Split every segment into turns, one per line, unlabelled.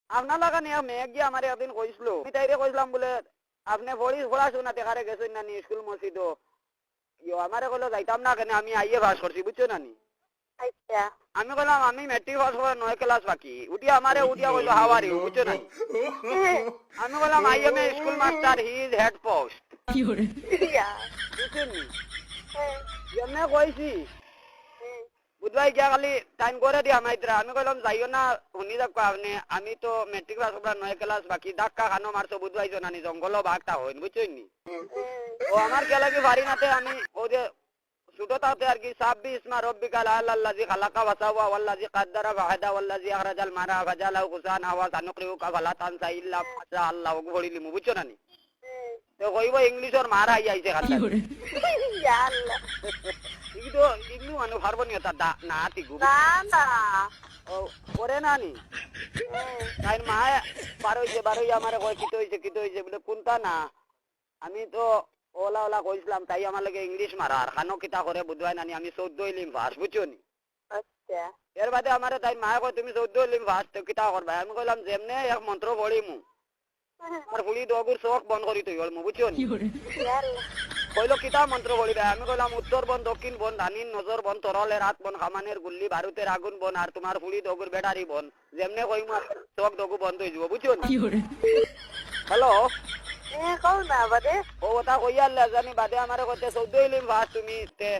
আপনার লাগা নিয়ে মেয়ে গিয়ে আমার একদিন কইছিল, আমি তাইরে কইছিলাম বলে আপনি পড়াশোনা দেখারে গেছেন না নি স্কুল মসজিদ আমারে কইলো যাইতাম না কেন আমি আইয়ে পাস করছি বুঝছো না নি।
আচ্ছা
আমি কইলাম আমি মেট্রিক পাস করে 9 ক্লাস বাকি উঠিয়া আমারে উঠিয়া কইলো হাওয়ারি বুঝছো না নি। আমি বললাম I M A school master he is head post বুঝছেন নি। এমনি কইছি বুধবাই গিয়া খালি টাইম করে দি আমাইতরা আমি কইলাম যাইও না শুনি যাক আপনি আমি তো মেট্রিক পাস করার 9 ক্লাস বাকি ধাক্কা খানো মারছো বুধবাই জানি জঙ্গল ভাগটা হইন বুঝছেন নি। ও আমার কে লাগি বাড়ি নাতে আমি ও যে ছোটটাতে আর কি 26 মা রব্বিকাল আল্লাযী খালাকা ওয়াসাওয়া ওয়াল্লাযী কাদ্দারা ফাহাদা ওয়াল্লাযী আখরাজাল মারা ফাজালাহু গুসানা ওয়া সানুকরিউকা ফালা তানসা ইল্লা মা আল্লাহু বলিলি মু বুঝছো না নি। তো কইব ইংলিশর মার আই আইছে খালি
ইয়া আল্লাহ
ইগো ইগলু মানু হারবনিয়তা না তিগু
না না
ও করে না নি তাই মা বারোই আমারে কয় কিতো হইছে বলে কোনটা না আমি তো ওলা ওলা কইছিলাম তাই আমার লাগে ইংলিশ মারা আর খানো কিতা করে বুঝবাই নানি আমি 14 ইলিম পাস বুঝছো নি।
আচ্ছা
এর বাদে আমারে তাই মা কয় তুমি 14 ইলিম পাস তো কিতা করবা আমি কইলাম যেমনে এক মন্ত্র পড়িমু আর ফুলি দগুর চোখ বন্ধ করি তুই মু বুঝছো নি।
ইয়া আল্লাহ
কইলো কিতা মন্ত্র বলিবে আমি কইলাম উত্তর বন দক্ষিণ বন ধানিন নজর বন তরলের রাত বন খামানের গুল্লি বারুতের আগুন বন আর তোমার ফুলি দগুর বেটারি বন যেমনে কইমু চোখ দগু বন্ধ হয়ে যাব বুঝছো নি। হ্যালো
কও না বাদে
ও ওটা কইয়া জানি বাদে আমারে কইতে 14 ইলিম পাস তুমি তে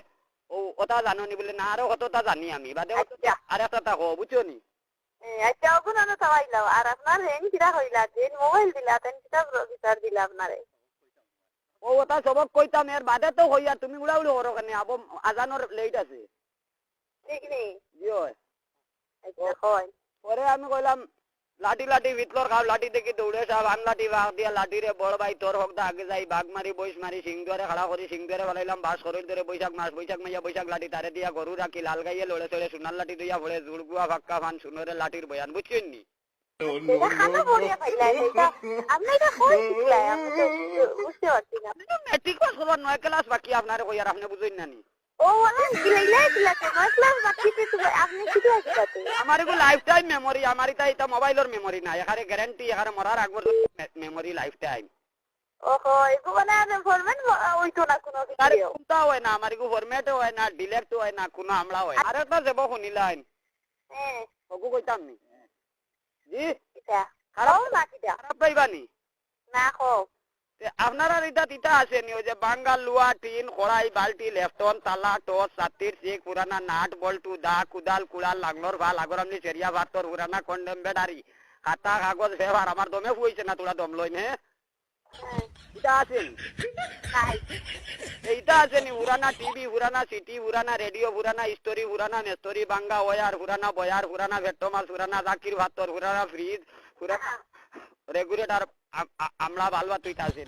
ও ওটা জানো নি বলে না আরো কতটা জানি আমি বাদে আর একটা তা কও বুঝছো নি।
আচ্ছা ওগুলো না সবাইলাম আর আপনার হেন কিরা হইলা যে মোবাইল দিলা তেন কিতা বিচার দিলা আপনারে
ও ওটা সবক কইতাম এর বাদে তো হইয়া তুমি উড়াউড়ি করো কেন আবো আজানোর লেট আছে
ঠিক নেই
জি হয়।
আচ্ছা হয়
পরে আমি কইলাম লাঠি ভিতর খাও লাঠি দেখি দৌড়ে সব আন লাঠি বাঘ দিয়া লাঠি রে বড় ভাই তোর হকদা আগে যাই বাঘ মারি বইস মারি সিং ধরে খাড়া করি সিং ধরে ফেলাইলাম বাস শরীর ধরে বৈশাখ মাস বৈশাখ মাইয়া বৈশাখ লাঠি তারে দিয়া গরু রাখি লাল গাইয়ে লড়ে চড়ে সোনার লাঠি দিয়া ভরে জুড়গুয়া ফাক্কা ফান সুনরে লাঠির বয়ান বুঝছেন নি। মেট্রিক পাস করবার 9 ক্লাস বাকি আপনারে কই আর আপনি বুঝেন না নি। আমার এগো লাইফ টাইম মেমোরি আমার এটা মোবাইলের মেমোরি না এখানে গ্যারান্টি এখানে মরার আগর মেমোরি লাইফ টাইম কোনটা হয় না আমার এগো ফরম্যাট হয় না ডিলেক্ট হয় না কোনো আমলা হয় আর একটা যাব শুনিলাইন ওগো কইতাম নি জি খারাপ পাইবানি
না কো
আপনারা এটা আছে নি ওই যে বাঙ্গাল লুয়া টিন কড়াই বালতি লেফটন তালা টস সাতির চেক পুরানা নাট বল্টু দা কুদাল কুড়াল লাগনোর ভাল আগর আমনি চেরিয়া ভাতর পুরানা কন্ডেম বেডারি খাতা কাগজ ব্যবহার আমার দমে হইছে না তোরা দম লইন হে এটা আছে এইটা আছে নি পুরানা টিভি পুরানা সিটি পুরানা রেডিও পুরানা স্টোরি পুরানা মেস্টোরি বাঙ্গা ওয়ার পুরানা বয়ার পুরানা ভেট্টোমাস পুরানা জাকির ভাতর পুরানা ফ্রিজ পুরানা রেগুলেটর আমলা বালবা তুইটা আছে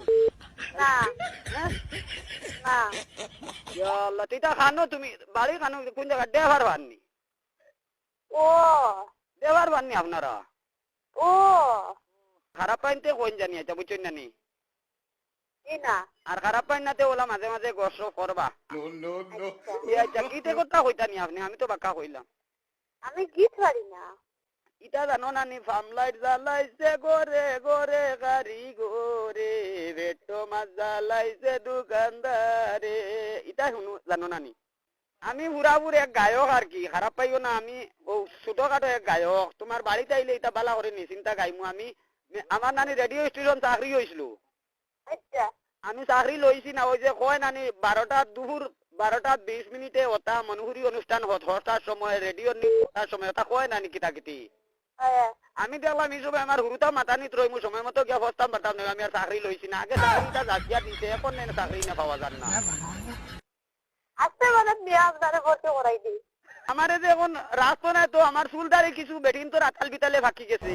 না না
ইয়াল্লাহ তুইটা খানো তুমি বাড়ি খানো কোন জায়গা দেবার বাননি
ও
দেবার বাননি আপনারা
ও
খারাপ পাইনতে কোন জানি এটা বুঝছেন না নি
না
আর খারাপ পাইন নাতে ওলা মাঝে মাঝে গোসল করবা আচ্ছা কিতে কথা কইতা নি আপনি আমি তো বাক্কা কইলাম
আমি গীত পারি না
ইটা জানো না নি ফার্মলাইট জ্বালাইছে গোরে গোরে গাড়ি গোরে ভেট্টো মাছ জ্বালাইছে দোকানদারে ইটা শুনো জানো না নি আমি পুরাপুর এক গায়ক আর কি খারাপ পাইও না আমি ছোটখাটো এক গায়ক তোমার বাড়িতে আইলে এটা বালা করে নিশ্চিন্তা গাইমু আমি আমার নানি রেডিও স্টেশন চাকরি হয়েছিল
আচ্ছা
আমি চাকরি লইছি না ওই যে কয় নানি 12:20 ওটা মনোহরি অনুষ্ঠান হতার সময় রেডিও হতার সময় ওটা কয় নানি কিতা কিতি আমি দেখলাম এই সময় আমার হুরুতা মাতানিত রইমু সময় মতো গিয়া বসতাম পারতাম না আমি আর চাকরি লইছি না আগে চাকরিটা জাকিয়া দিছে এখন নেন চাকরি না পাওয়া যান না
আজকে মানে বিয়া আপনারে ভর্তি করাই দিই
আমার যে এখন রাস্তা নাই তো আমার চুল দাঁড়িয়ে কিছু বেটিন তো রাতাল বিতালে ফাঁকি গেছে